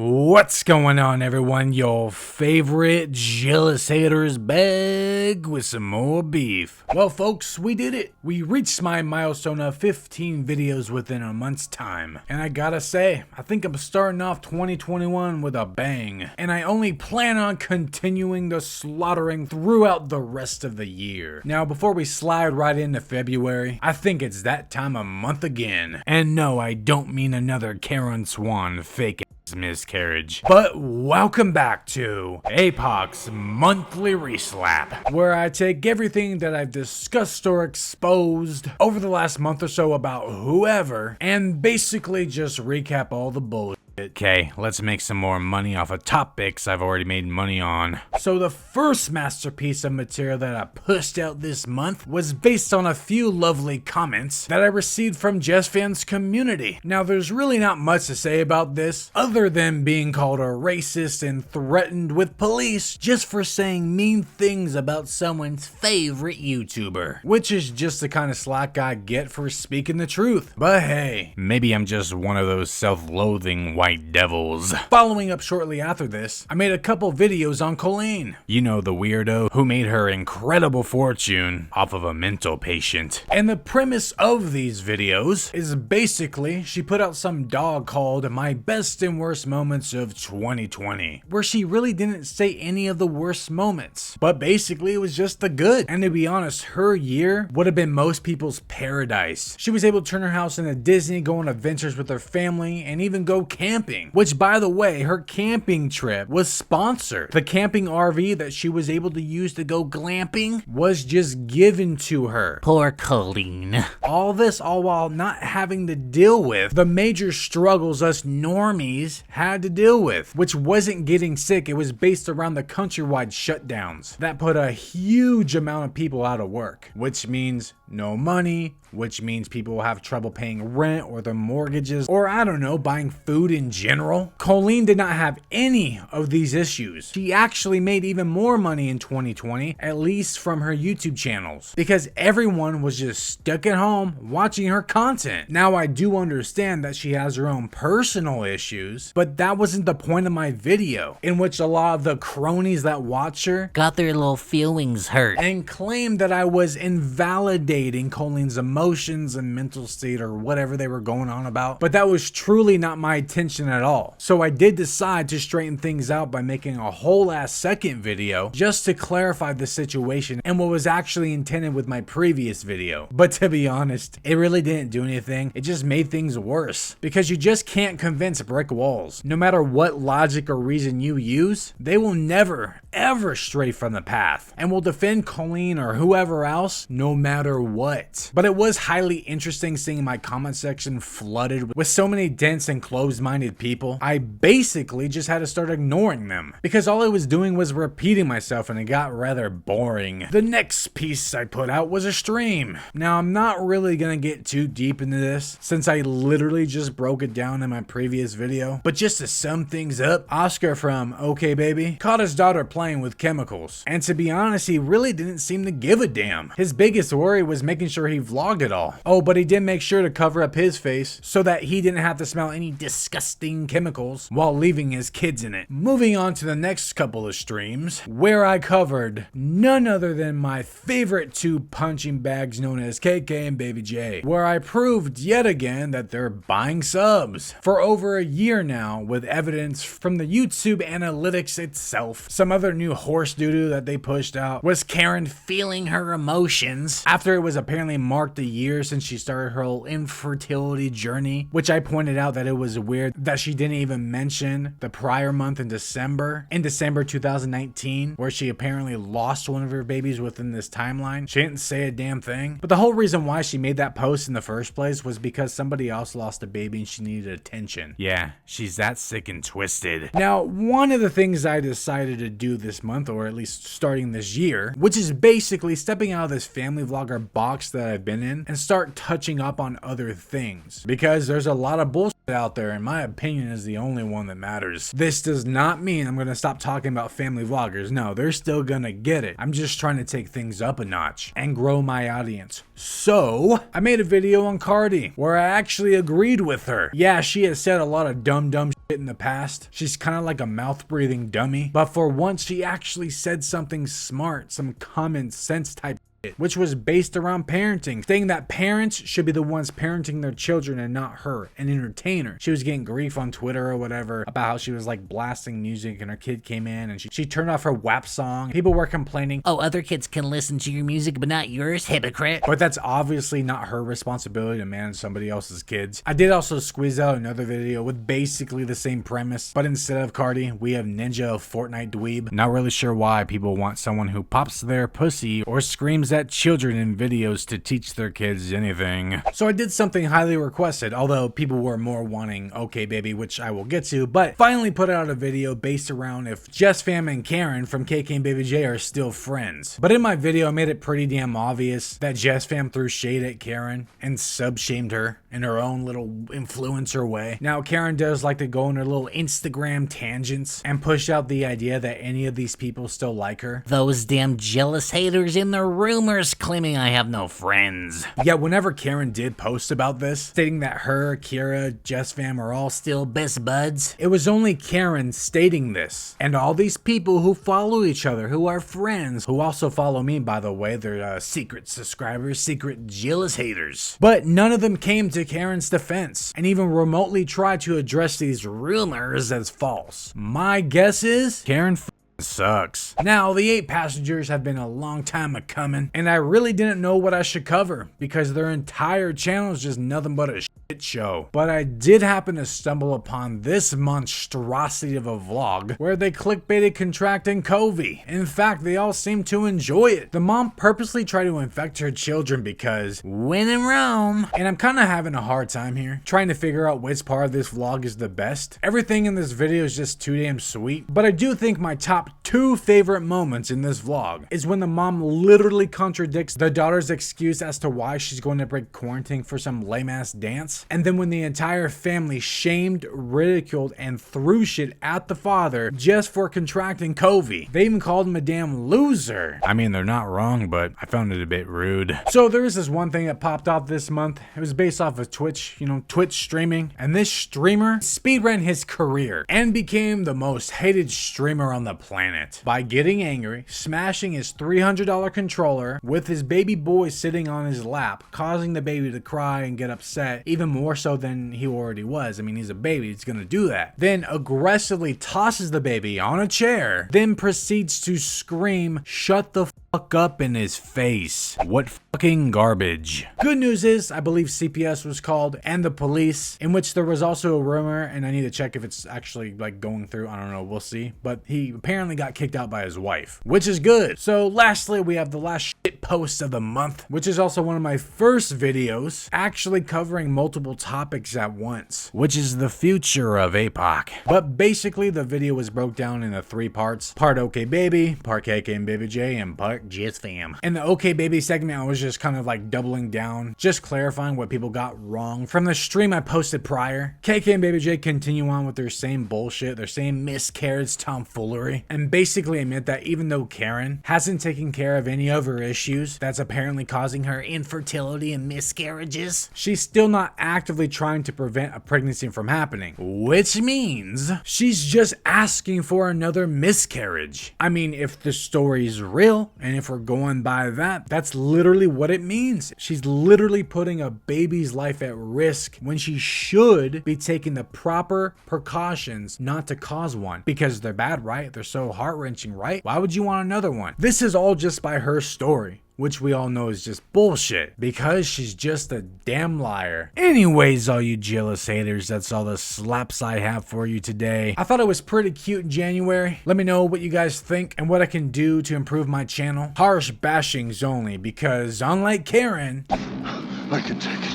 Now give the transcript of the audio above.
What's going on, everyone? Your favorite jealous haters back with some more beef. Well, folks, we did it. We reached my milestone of 15 videos within a month's time. And I gotta say, I think I'm starting off 2021 with a bang. And I only plan on continuing the slaughtering throughout the rest of the year. Now, before we slide right into February, I think it's that time of month again. And no, I don't mean another Karen Swan fake miscarriage. But welcome back to Apoc's monthly reslap, where I take everything that I've discussed or exposed over the last month or so about whoever and basically just recap all the bullshit. Okay, let's make some more money off of topics I've already made money on. So the first masterpiece of material that I pushed out this month was based on a few lovely comments that I received from JesssFam's community. Now, there's really not much to say about this other than being called a racist and threatened with police just for saying mean things about someone's favorite YouTuber, which is just the kind of slack I get for speaking the truth. But hey, maybe I'm just one of those self-loathing white devils. Following up shortly after this, I made a couple videos on Colleen. You know, the weirdo who made her incredible fortune off of a mental patient. And the premise of these videos is basically she put out some dog called My Best and Worst Moments of 2020, where she really didn't say any of the worst moments, but basically it was just the good. And to be honest, her year would have been most people's paradise. She was able to turn her house into Disney, go on adventures with her family, and even go camping. Which, by the way, her camping trip was sponsored. The camping RV that she was able to use to go glamping was just given to her. Poor Colleen. All this all while not having to deal with the major struggles us normies had to deal with, which wasn't getting sick. It was based around the countrywide shutdowns that put a huge amount of people out of work, which means no money, which means people will have trouble paying rent or their mortgages, or I don't know, buying food in general. Colleen did not have any of these issues. She actually made even more money in 2020, at least from her YouTube channels, because everyone was just stuck at home watching her content. Now, I do understand that she has her own personal issues, but that wasn't the point of my video, in which a lot of the cronies that watch her got their little feelings hurt and claimed that I was invalidating Colleen's emotions and mental state or whatever they were going on about. But that was truly not my intention at all. So I did decide to straighten things out by making a whole ass second video just to clarify the situation and what was actually intended with my previous video. But to be honest, it really didn't do anything. It just made things worse, because you just can't convince brick walls. No matter what logic or reason you use, they will never ever stray from the path and will defend Colleen or whoever else no matter what. But it was highly interesting seeing my comment section flooded with so many dense and closed-minded people. I basically just had to start ignoring them, because all I was doing was repeating myself, and it got rather boring. The next piece I put out was a stream. Now, I'm not really gonna get too deep into this since I literally just broke it down in my previous video, but just to sum things up, Oscar from Okbaby caught his daughter playing with chemicals, and to be honest, he really didn't seem to give a damn. His biggest worry was making sure he vlogged it all. Oh, but he did make sure to cover up his face so that he didn't have to smell any disgusting chemicals while leaving his kids in it. Moving on to the next couple of streams, where I covered none other than my favorite two punching bags known as KKABJ, where I proved yet again that they're buying subs for over a year now, with evidence from the YouTube analytics itself. Some other new horse doo-doo that they pushed out was Karen feeling her emotions after it was apparently marked a year since she started her whole infertility journey, which I pointed out that it was weird that she didn't even mention the prior month in December 2019, where she apparently lost one of her babies within this timeline. She didn't say a damn thing. But the whole reason why she made that post in the first place was because somebody else lost a baby and she needed attention. Yeah, she's that sick and twisted. Now, one of the things I decided to do this month, or at least starting this year, which is basically stepping out of this family vlogger box that I've been in and start touching up on other things, because there's a lot of bullshit out there, and my opinion is the only one that matters. This does not mean I'm gonna stop talking about family vloggers. No, they're still gonna get it. I'm just trying to take things up a notch and grow my audience. So I made a video on Cardi where I actually agreed with her. Yeah, she has said a lot of dumb in the past. She's kind of like a mouth-breathing dummy. But for once, she actually said something smart, some common sense type which was based around parenting, saying that parents should be the ones parenting their children and not her, an entertainer. She was getting grief on Twitter or whatever about how she was like blasting music and her kid came in and she turned off her WAP song. People were complaining, oh, other kids can listen to your music but not yours, hypocrite. But that's obviously not her responsibility to manage somebody else's kids. I did also squeeze out another video with basically the same premise, but instead of Cardi, we have Ninja, Fortnite dweeb. Not really sure why people want someone who pops their pussy or screams at children in videos to teach their kids anything. So I did something highly requested, although people were more wanting Okbaby, which I will get to, but finally put out a video based around if JesssFam and Karen from KKABJ are still friends. But in my video, I made it pretty damn obvious that JesssFam threw shade at Karen and sub-shamed her in her own little influencer way. Now, Karen does like to go on her little Instagram tangents and push out the idea that any of these people still like her. Those damn jealous haters in the rumors claiming I have no friends. Yeah, whenever Karen did post about this, stating that her, Kira, JesssFam are all still best buds, it was only Karen stating this. And all these people who follow each other, who are friends, who also follow me, by the way, they're secret subscribers, secret jealous haters. But none of them came to Karen's defense and even remotely tried to address these rumors as false. My guess is Karen sucks. Now, the 8 passengers have been a long time a coming, and I really didn't know what I should cover because their entire channel is just nothing but a shit show. But I did happen to stumble upon this monstrosity of a vlog where they clickbaited contracting COVID. In fact, they all seem to enjoy it. The mom purposely tried to infect her children because when in Rome. And I'm kind of having a hard time here, trying to figure out which part of this vlog is the best. Everything in this video is just too damn sweet, but I do think my top 2 favorite moments in this vlog is when the mom literally contradicts the daughter's excuse as to why she's going to break quarantine for some lame ass dance, and then when the entire family shamed, ridiculed, and threw shit at the father just for contracting COVID. They even called him a damn loser. I mean, they're not wrong, but I found it a bit rude. So there was this one thing that popped off this month. It was based off of Twitch, you know, Twitch streaming, and this streamer speedran his career and became the most hated streamer on the planet by getting angry, smashing his $300 controller with his baby boy sitting on his lap, causing the baby to cry and get upset, even more so than he already was. I mean, he's a baby, he's gonna do that. Then aggressively tosses the baby on a chair, then proceeds to scream, "Shut the fuck up," in his face. What fucking garbage. Good news is, I believe CPS was called and the police, in which there was also a rumor, and I need to check if it's actually like going through, I don't know, we'll see, but he apparently got kicked out by his wife, which is good. So lastly, we have the last shit post of the month, which is also one of my first videos actually covering multiple topics at once, which is the future of Apoc. But basically the video was broke down into 3 parts: part Okbaby, part KKABJ, and part JesssFam. In the Okbaby segment, I was just kind of like doubling down, just clarifying what people got wrong from the stream I posted prior. KKABJ continue on with their same bullshit, their same miscarriage tomfoolery, and basically admit that even though Karen hasn't taken care of any of her issues that's apparently causing her infertility and miscarriages, she's still not actively trying to prevent a pregnancy from happening, which means she's just asking for another miscarriage. I mean, if the story's real, and if we're going by that, that's literally what it means. She's literally putting a baby's life at risk when she should be taking the proper precautions not to cause one, because they're bad, right? They're so heart-wrenching, right? Why would you want another one? This is all just by her story, which we all know is just bullshit because she's just a damn liar. Anyways, all you jealous haters, that's all the slaps I have for you today. I thought it was pretty cute in January. Let me know what you guys think and what I can do to improve my channel. Harsh bashings only, because unlike Karen, I can take it.